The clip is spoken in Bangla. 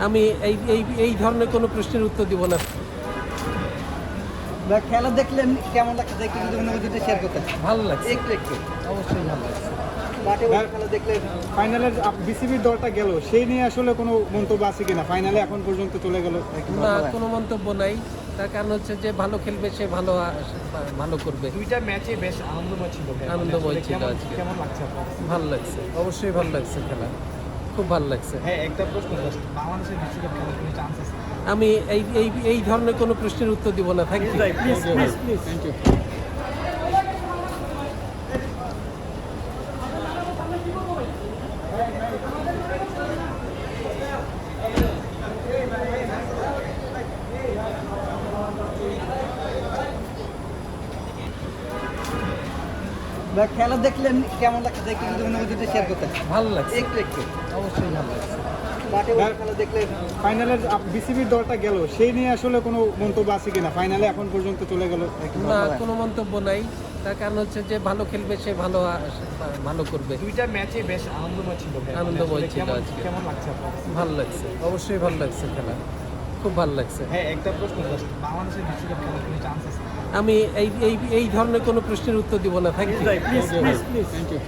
আমি এই ধরনের কোনো প্রশ্নের উত্তর দিব না। খেলা দেখলেন কেমন লাগছে একটু যদি অনুভূতিটা শেয়ার করতেন। ভালো লাগছে, একটু অবশ্যই ভালো লাগছে। মাঠে বসে খেলা দেখলেন ফাইনালের বিসিবির দলটা গেল, সেই নিয়ে আসলে কোনো মন্তব্য আছে কিনা? ফাইনালে এখন পর্যন্ত চলে গেল। না, কোনো মন্তব্য নাই। তার কারণ হচ্ছে যে ভালো খেলবে সে ভালো করবে। দুইটা ম্যাচে বেশ আনন্দময় ছিল ভাই। আনন্দময় ছিল কেমন- আজকে। কেমন লাগছে আপনার? ভালো লাগছে, অবশ্যই ভালো লাগছে খেলা, খুব ভালো লাগছে। হ্যাঁ, একটা প্রশ্ন just, বাংলাদেশের বিশ্বকাপ খেলার কোনো চান্স আছে? আমি এই ধরনের কোনো প্রশ্নের উত্তর দিব না। Thank you. Please thank you. খেলা দেখলেন কেমন লাগছে একটু যদি অনুভূতিটা শেয়ার করতেন। ভালো লাগছে, একটু অবশ্যই ভালো লাগছে। মাঠে বসে খেলা দেখলেন ফাইনালের বিসিবির দলটা গেল, সেই নিয়ে আসলে কোনো মন্তব্য আছে কিনা? ফাইনালে এখন পর্যন্ত চলে গেল। না, কোনো মন্তব্য নাই। তার কারণ হচ্ছে যে ভালো খেলবে সে ভালো করবে। দুইটা ম্যাচে বেশ আনন্দময় ছিল ভাই। আনন্দময় আসলে ছিল কেমন- আজকে। কেমন লাগছে আপনার? ভালো লাগছে, অবশ্যই ভালো লাগছে খেলা, খুব ভালো লাগছে। হ্যাঁ, একটা প্রশ্ন just, বাংলাদেশের বিশ্বকাপ খেলার কোনো চান্স আছে? আমি এই ধরনের কোনো প্রশ্নের উত্তর দিব না। Thank you. Please thank you.